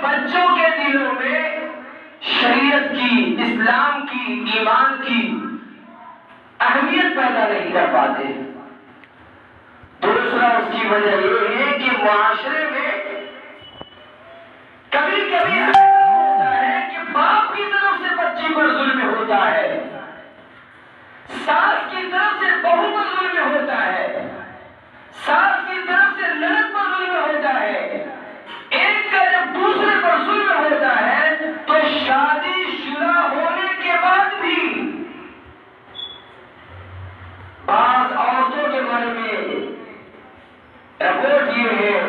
بچوں کے دلوں میں شریعت کی، اسلام کی، ایمان کی اہمیت پیدا نہیں کر پاتے۔ دوسرا اس کی وجہ یہ ہے کہ معاشرے میں کبھی کبھی ایسا ہوتا ہے کہ باپ کی طرف سے بچی پر ظلم ہوتا ہے، ساس کی طرف سے بہو پر ظلم ہوتا ہے، ساس کی طرف سے نند پر ظلم ہوتا ہے، ایک کا جب دوسرے پر ظلم ہوتا ہے تو شادی شدہ ہونے کے بعد بھی بعض عورتوں کے بارے میں رپورٹ یہ ہے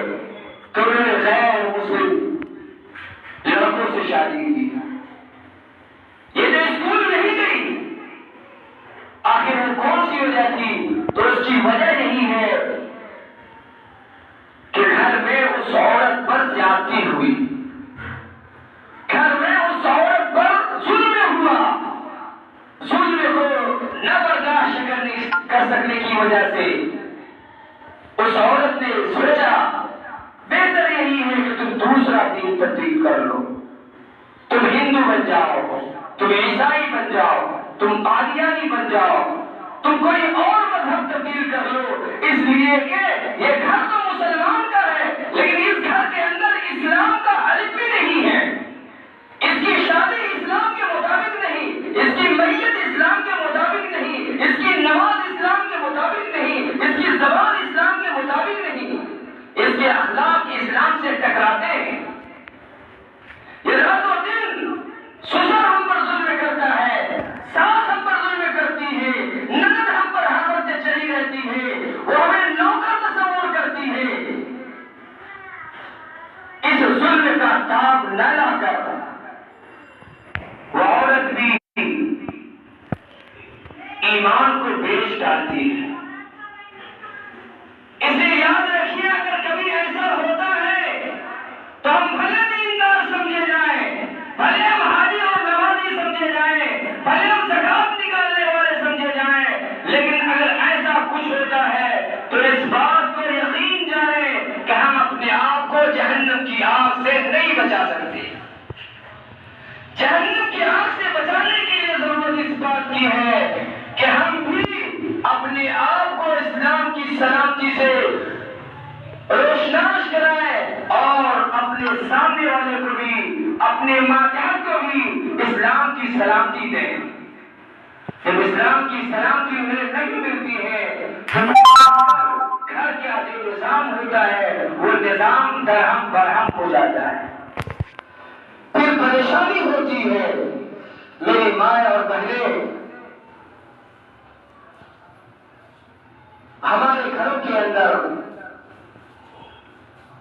کہ انہوں نے غیر مسلم لڑکوں سے شادی کی، یہ جو اسکول نہیں گئی، آخر وہ کون سی وجہ تھی؟ تو اس کی وجہ یہی ہے کہ گھر میں اس عورت پر زیادتی ہوئی، گھر میں اس عورت پر ظلم ہوا، ظلم کو نہ برداشت کر سکنے کی وجہ سے اس عورت نے سوچا بہتر یہی ہے کہ تم دوسرا دین تبدیل کر لو، تم ہندو بن جاؤ، تم عیسائی بن جاؤ، تم قادیانی بن جاؤ، تم کوئی اور مذہب تبدیل کر لو، اس لیے کہ یہ گھر تو مسلمان کا ہے لیکن اس گھر کے اندر اسلام کا الف بھی نہیں ہے، اس کی شادی اسلام کے مطابق نہیں، اس کی میت اسلام کے مطابق نہیں، اس کی نماز اسلام کے مطابق نہیں، اس کی زبان اسلام کے مطابق نہیں، اس کے اخلاق اسلام سے ٹکراتے ہیں۔ یہ رات و دن سسر ہم پر ظلم کرتا ہے، ساس ہم پر ظلم کرتی ہے، نند ہم پر ہر وقت چلی رہتی ہے، وہ ہمیں نوکر تصور کرتی ہے۔ اس ظلم کا تاب نہ لا کر وہ عورت بھی ایمان کو بیچ ڈالتی ہے۔ اسے یاد رکھیے، اگر کبھی ایسا ہوتا ہے تو ہم بھلے دیندار سمجھے جائیں، بھلے ہم حاجی اور نمازی سمجھے جائیں، بھلے ہم زکات نکالنے والے سمجھے جائیں، لیکن اگر ایسا کچھ ہوتا ہے تو اس بات کو یقین جانیں کہ ہم اپنے آپ کو جہنم کی آگ سے نہیں بچا سکتے۔ جہنم کی آگ سے بچانے کے لیے ضرورت اس بات کی ہے کہ ہم بھی اپنے آپ کو اسلام کی سلامتی سے روشناس کرائیں اور اپنے سامنے والے کو بھی، اپنے ماتحت کو بھی اسلام کی سلامتی دیں۔ جب اسلام کی سلامتی انہیں نہیں ملتی ہے، گھر کا جو نظام ہوتا ہے وہ نظام درہم برہم ہو جاتا ہے، پھر پریشانی ہوتی ہے۔ میری مائیں اور بہنیں، ہمارے گھروں کے اندر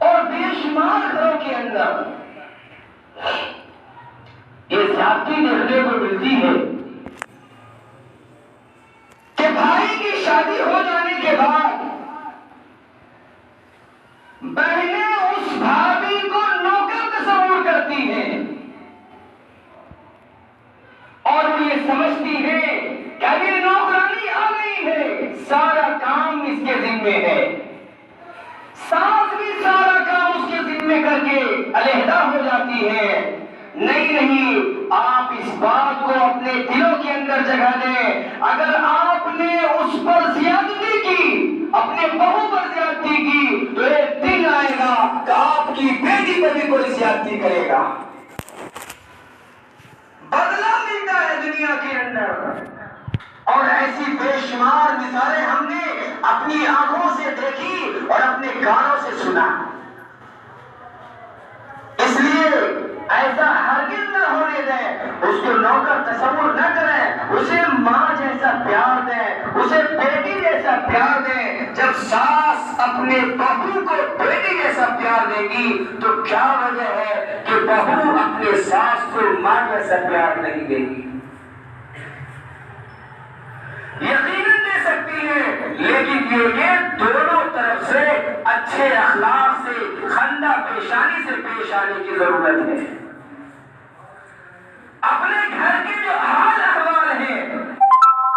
اور بے شمار گھروں کے اندر یہ زیادتی دیکھنے کو ملتی ہے کہ بھائی کی شادی ہو جانے کے بعد بہنیں اس بھابھی کو نوکر تصور کرتی ہیں اور وہ یہ سمجھتی ہے کہ اب یہ نوکرانی آ گئی ہے، سارا کام اس کے ذمے ہے، ساس بھی سارا کام اس کے ذمے کر کے علیحدہ ہو جاتی ہے۔ نہیں، آپ اس بات کو اپنے دلوں کے اندر جگہ دیں، اگر آپ نے اس پر زیادتی کی، اپنے بہو پر زیادتی کی، تو ایک دن آئے گا کہ آپ کی بیٹی پر بھی کوئی زیادتی کرے گا۔ بدلہ ملتا ہے دنیا کے اندر، اور ایسی بے شمار مثالیں ہم نے اپنی آنکھوں سے دیکھی اور اپنے کانوں سے سنا۔ اس لیے ایسا ہرگز نہ ہونے دیں، اس کو نوکر تصور نہ کریں، اسے ماں جیسا پیار دیں، اسے بیٹی جیسا پیار دیں۔ جب ساس اپنے بہو کو بیٹی جیسا پیار دے گی تو کیا وجہ ہے کہ بہو اپنے ساس کو ماں جیسا پیار نہیں دے گی؟ یقیناً دے سکتی ہے، لیکن یہ دونوں طرف سے اچھے اخلاق سے، خندہ پیشانی سے پیش آنے کی ضرورت ہے۔ اپنے گھر کے جو حال احوال ہیں،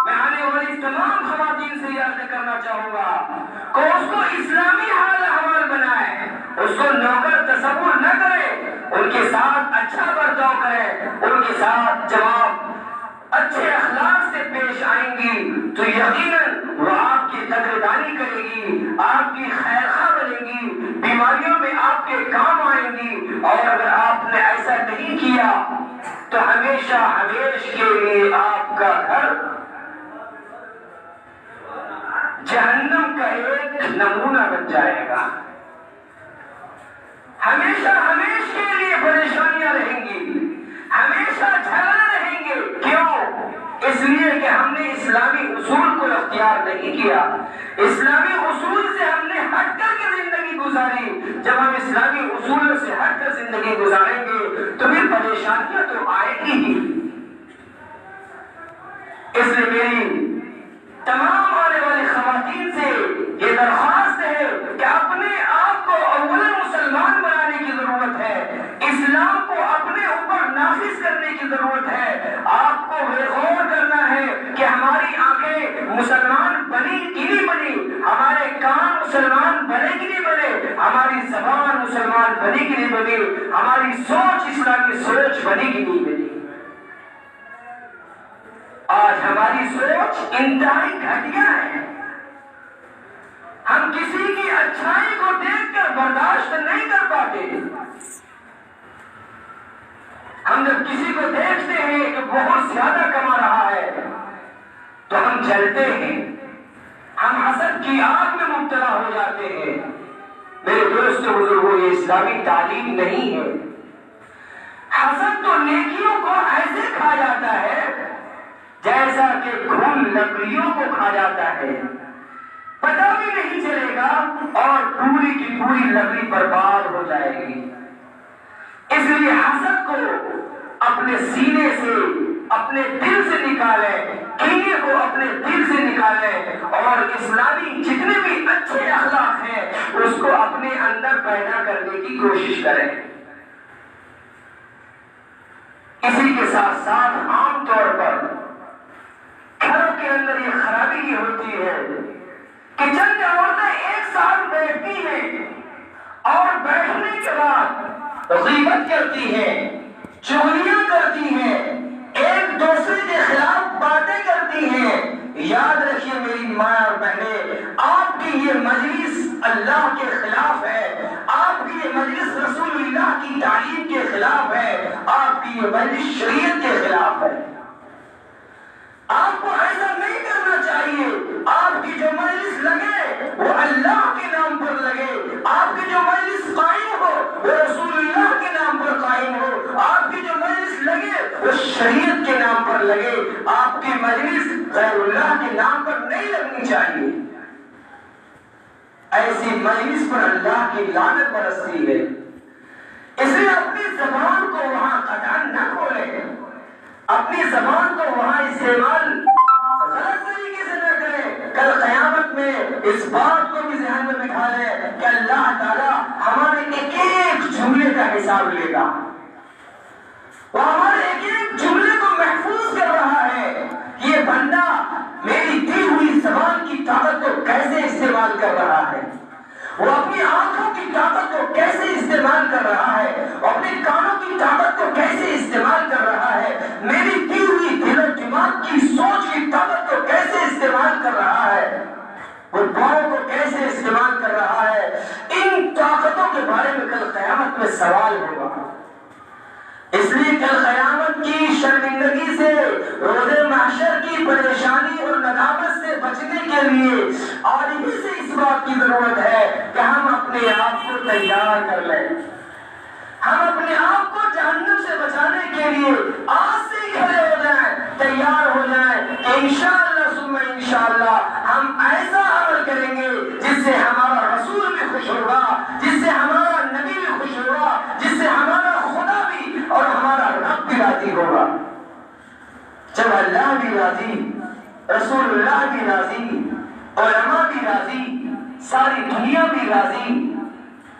میں آنے والی تمام خواتین سے یاد کرنا چاہوں گا کہ اس کو اسلامی حال احوال بنائے، اس کو نوکر تصور نہ کرے، ان کے ساتھ اچھا برتاؤ کریں، ان کے ساتھ جب آپ اچھے اخلاق سے پیش آئیں گی تو یقیناً وہ آپ کی قدردانی کرے گی، آپ کی خیرخواہ بنے گی، بیماریوں میں آپ کے کام آئیں گی۔ اور اگر آپ نے ایسا نہیں کیا تو ہمیشہ ہمیش کے لیے آپ کا گھر جہنم کا ایک نمونہ بن جائے گا، ہمیشہ ہمیش کے لیے پریشانیاں رہیں گی، ہمیشہ جھگڑے رہیں گے۔ کیوں؟ اس لیے کہ ہم نے اسلامی اصول کو اختیار نہیں کیا، اسلامی اصول سے ہم نے ہٹ کر کے زندگی گزاری۔ جب ہم اسلامی اصولوں سے ہٹ کر زندگی گزاریں گے تو پھر پریشانیاں تو آئیں گی ہی۔ اس لیے میری تمام آنے والی خواتین سے یہ درخواست ہے کہ اپنے آپ کو اولا مسلمان بنانے کی ضرورت ہے، اسلام کو اپنے اوپر نافذ کرنے کی ضرورت ہے۔ آپ کو غور کرنا ہے کہ ہماری آنکھیں مسلمان بنی کی نہیں بنی، ہمارے کان مسلمان بنے کی نہیں بنے، ہماری زبان مسلمان بنی کی نہیں بنی، ہماری سوچ اسلامی سوچ بنی کی نہیں بنی۔ آج ہماری سوچ انتہائی گھٹیا ہے، ہم کسی کی اچھائی کو دیکھ کر برداشت نہیں کر پاتے۔ ہم جب کسی کو دیکھتے ہیں کہ بہت زیادہ کما رہا ہے تو ہم جلتے ہیں، ہم حسد کی آگ میں مبتلا ہو جاتے ہیں۔ میرے دوست بزرگوں، یہ اسلامی تعلیم نہیں ہے۔ حسد تو نیکیوں کو ایسے کھا جاتا ہے جیسا کہ گھن لکڑیوں کو کھا جاتا ہے، پتہ بھی نہیں چلے گا اور پوری کی پوری لکڑی برباد ہو جائے گی۔ اس لیے حسد کو اپنے سینے سے، اپنے دل سے نکالیں، کینے کو اپنے دل سے نکالیں، اور اسلامی جتنے بھی اچھے اخلاق ہیں اس کو اپنے اندر پیدا کرنے کی کوشش کریں۔ اسی کے ساتھ ساتھ عام طور پر گھروں کے اندر یہ خرابی یہ ہوتی ہے کہ چند عورتیں ایک ساتھ بیٹھتی ہیں اور بیٹھنے کے بعد غیبت کرتی ہیں، چغلیاں کرتی ہیں، ایک دوسرے کے خلاف باتیں کرتی ہیں۔ یاد رکھیے میری ماں اور بہنیں، آپ کی یہ مجلس اللہ کے خلاف ہے، آپ کی یہ مجلس رسول اللہ کی تعلیم کے خلاف ہے، آپ کی یہ مجلس شریعت کے خلاف ہے۔ آپ کو ایسا نہیں کرنا چاہیے۔ آپ کی جو مجلس لگے وہ اللہ کے نام پر لگے، آپ کی جو مجلس قائم ہو وہ رسول اللہ کے نام پر قائم ہو، آپ کی جو مجلس لگے وہ شریعت کے نام پر لگے، آپ کی مجلس غیر اللہ کے نام پر نہیں لگنی چاہیے۔ ایسی مجلس پر اللہ کی لعنت برستی ہے۔ اس لیے اپنی زبان کو وہاں قطعا نہ کھولیں، اپنی زبان کو وہاں استعمال غلط طریقے سے نہ کریں۔ کل قیامت میں اس بات کو بھی ذہن میں بٹھا لیں کہ اللہ تعالیٰ ہمارے ایک ایک جملے کا حساب لے گا، وہ ہمارے ایک ایک جملے کو محفوظ کر رہا ہے۔ یہ بندہ میری دی ہوئی زبان کی طاقت کو کیسے استعمال کر رہا ہے، وہ اپنی آنکھوں کی طاقت کو کیسے استعمال کر رہا ہے، وہ اپنے کانوں کی طاقت کو کیسے استعمال کر رہا ہے، میری دی ہوئی دل و دماغ کی سوچ کی طاقت کو کیسے استعمال کر رہا ہے، وہ پاؤں کو کیسے استعمال کر رہا ہے۔ ان طاقتوں کے بارے میں کل قیامت میں سوال ہوگا۔ اس لیے کل قیامت کی شرمندگی سے، روز محشر کی پریشانی اور ندامت سے بچنے کے لیے آج ہی سے اس بات کی ضرورت ہے کہ ہم اپنے آپ کو تیار کر لیں، ہم اپنے آپ کو جہنم سے بچانے کے لیے آج سے ہی کھڑے ہو جائیں، تیار ہو جائیں کہ انشاءاللہ ثم انشاءاللہ ہم ایسا عمل کریں گے جس سے ہمارا رسول بھی خوش ہوگا، جس سے ہمارا نبی بھی خوش ہوگا، جس سے ہمارا خدا بھی اور ہمارا رب بھی راضی ہوگا۔ جب اللہ بھی راضی، رسول اللہ بھی راضی، علماء بھی راضی، ساری دنیا بھی راضی،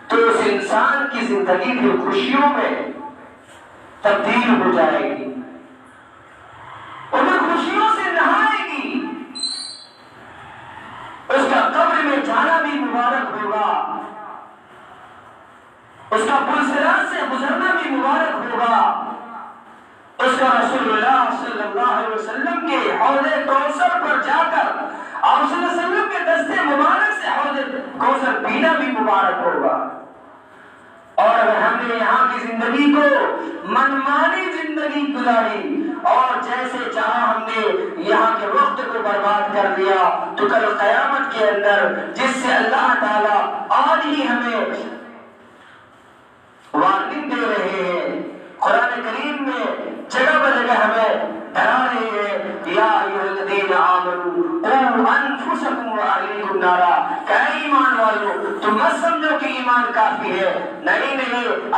تو اس انسان کی زندگی کی خوشیوں میں تبدیل ہو جائے گی، انہیں خوشیوں سے نہائے گی، اس کا قبر میں جانا بھی مبارک ہوگا۔ اس کا پلسرات سے گزرنا بھی مبارک ہوگا، اس کا رسول اللہ صلی اللہ علیہ وسلم کے حوض کوثر پر جا کر آپ صلی اللہ علیہ وسلم کے دستے مبارک سے حوض کوثر پینا بھی مبارک ہوگا۔ اور اگر ہم نے یہاں کی زندگی کو منمانی زندگی گزاری اور جیسے چاہا ہم نے یہاں کے وقت کو برباد کر دیا تو کل قیامت کے اندر جس سے اللہ تعالیٰ آج ہی ہمیں وارننگ دے رہے ہیں، قرآن کریم میں جگہ بجگہ ہمیں ڈرا رہے ہیں، یا ایھا الذین آمنوا قوا انفسکم واہلیکم نارا، کہ ایمان والو تم مت سمجھو کہ ایمان کافی ہے، نہیں،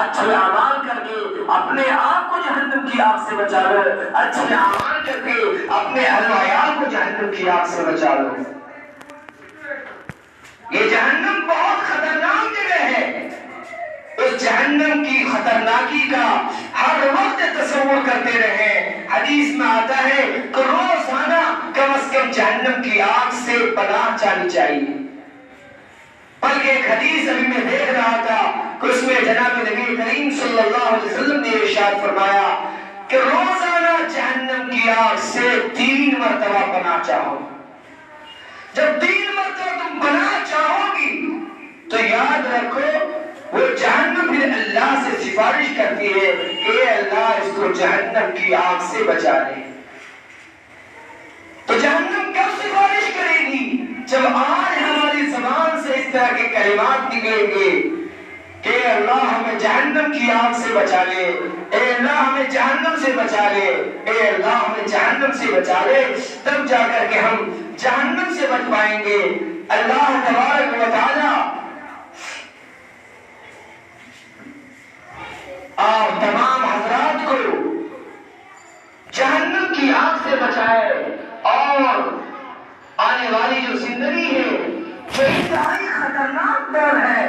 اچھے اعمال کر کے اپنے آپ کو جہنم کی آگ سے بچا لو، اچھے اعمال کر کے اپنے اہل و عیال کو جہنم کی آگ سے بچا لو۔ یہ جہنم بہت خطرناک جگہ ہے، اس جہنم کی خطرناکی کا ہر وقت تصور کرتے رہیں۔ حدیث میں آتا ہے کہ روزانہ کم از کم جہنم کی آگ سے پناہ چاہنی چاہیے۔ بلکہ ایک حدیث ابھی میں دیکھ رہا تھا کہ اس میں جناب نبی کریم صلی اللہ علیہ وسلم نے ارشاد فرمایا کہ روزانہ جہنم کی آگ سے 3 مرتبہ پناہ چاہو۔ جب 3 مرتبہ تم پناہ چاہو گی تو یاد رکھو وہ جہنم پھر اللہ سے سفارش کرتی ہے کہ اے اللہ اس کو جہنم کی آگ سے بچا لے۔ تو جہنم کب سفارش کرے گی؟ جب آج ہماری زبان سے اس طرح کے کلمات نکلیں گے کہ اے اللہ ہمیں جہنم کی آگ سے بچا لے، اے اللہ ہمیں جہنم سے بچا لے، اے اللہ ہمیں جہنم سے بچا لے، تب جا کر کے ہم جہنم سے بچ پائیں گے۔ اللہ تبارک و تعالی آپ تمام حضرات کو جہنم کی آگ سے بچائے اور آنے والی جو زندگی ہے جو انتہائی خطرناک دور ہے،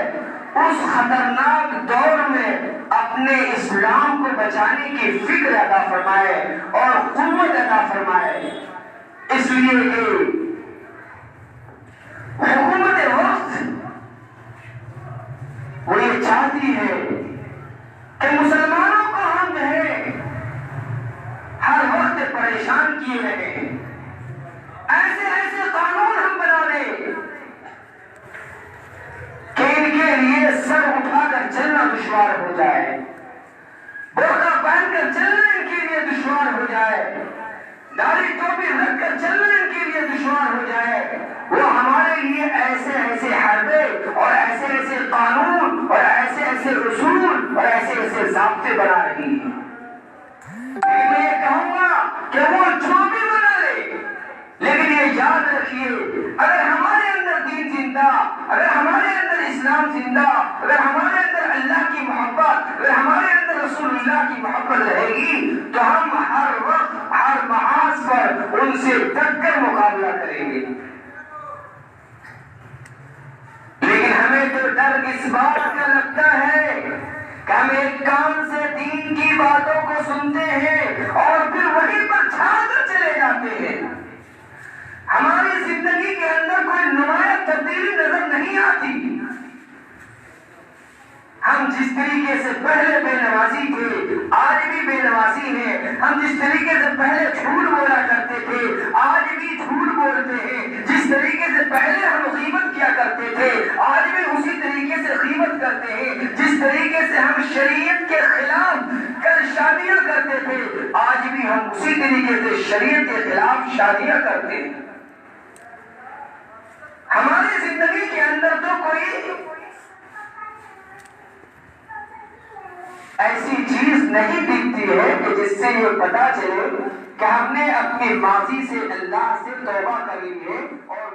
اس خطرناک دور میں اپنے اسلام کو بچانے کی فکر عطا فرمائے اور قوت عطا فرمائے۔ اس لیے کہ حکومت وقت وہ یہ چاہتی ہے کہ مسلمانوں کو ہم جو ہے ہر وقت پریشان کیے رہے، ایسے قانون ہم بنا لیں کہ ان کے لیے سر اٹھا کر چلنا دشوار ہو جائے، برقع پہن کر چلنا ان کے لیے دشوار ہو جائے، داڑھی ٹوپی رکھ کر چلنا ان کے لیے دشوار ہو جائے۔ وہ ہمارے لیے ایسے حربے اور ایسے قانون اور ایسے اصول اور ایسے ضابطے بنا رہی ہے۔ لیکن میں یہ کہوں گا کہ وہ جو بھی بنا لے، لیکن یہ یاد رکھیے اگر ہمارے اندر دین زندہ، اگر ہمارے اندر اسلام زندہ، اگر ہمارے اندر اللہ کی محبت، اگر ہمارے اندر رسول اللہ کی محبت رہے گی تو ہم ہر وقت ہر محاذ پر ان سے ڈٹ کر مقابلہ کریں گے۔ لیکن ہمیں تو ڈر اس بات کا لگتا ہے کہ ہم ایک کان سے دین کی باتوں کو سنتے ہیں اور پھر وہیں پر چھا کر چلے جاتے ہیں۔ ہماری زندگی کے اندر کوئی نمایاں تبدیلی نظر نہیں آتی۔ ہم جس طریقے سے پہلے بے نمازی تھے آج بھی بے نمازی ہیں، ہم جس طریقے سے پہلے جھوٹ بولا کرتے تھے آج بھی جھوٹ بولتے ہیں، جس طریقے سے پہلے ہم غیبت کیا کرتے تھے آج بھی اسی طریقے سے غیبت کرتے ہیں، جس طریقے سے ہم شریعت کے خلاف کل شادیاں کرتے تھے آج بھی ہم اسی طریقے سے شریعت کے خلاف شادیاں کرتے ہیں۔ ہماری زندگی کے اندر تو کوئی ایسی چیز نہیں دکھتی ہے کہ جس سے یہ پتا چلے کہ ہم نے اپنی ماضی سے اللہ سے توبہ کر لی ہے اور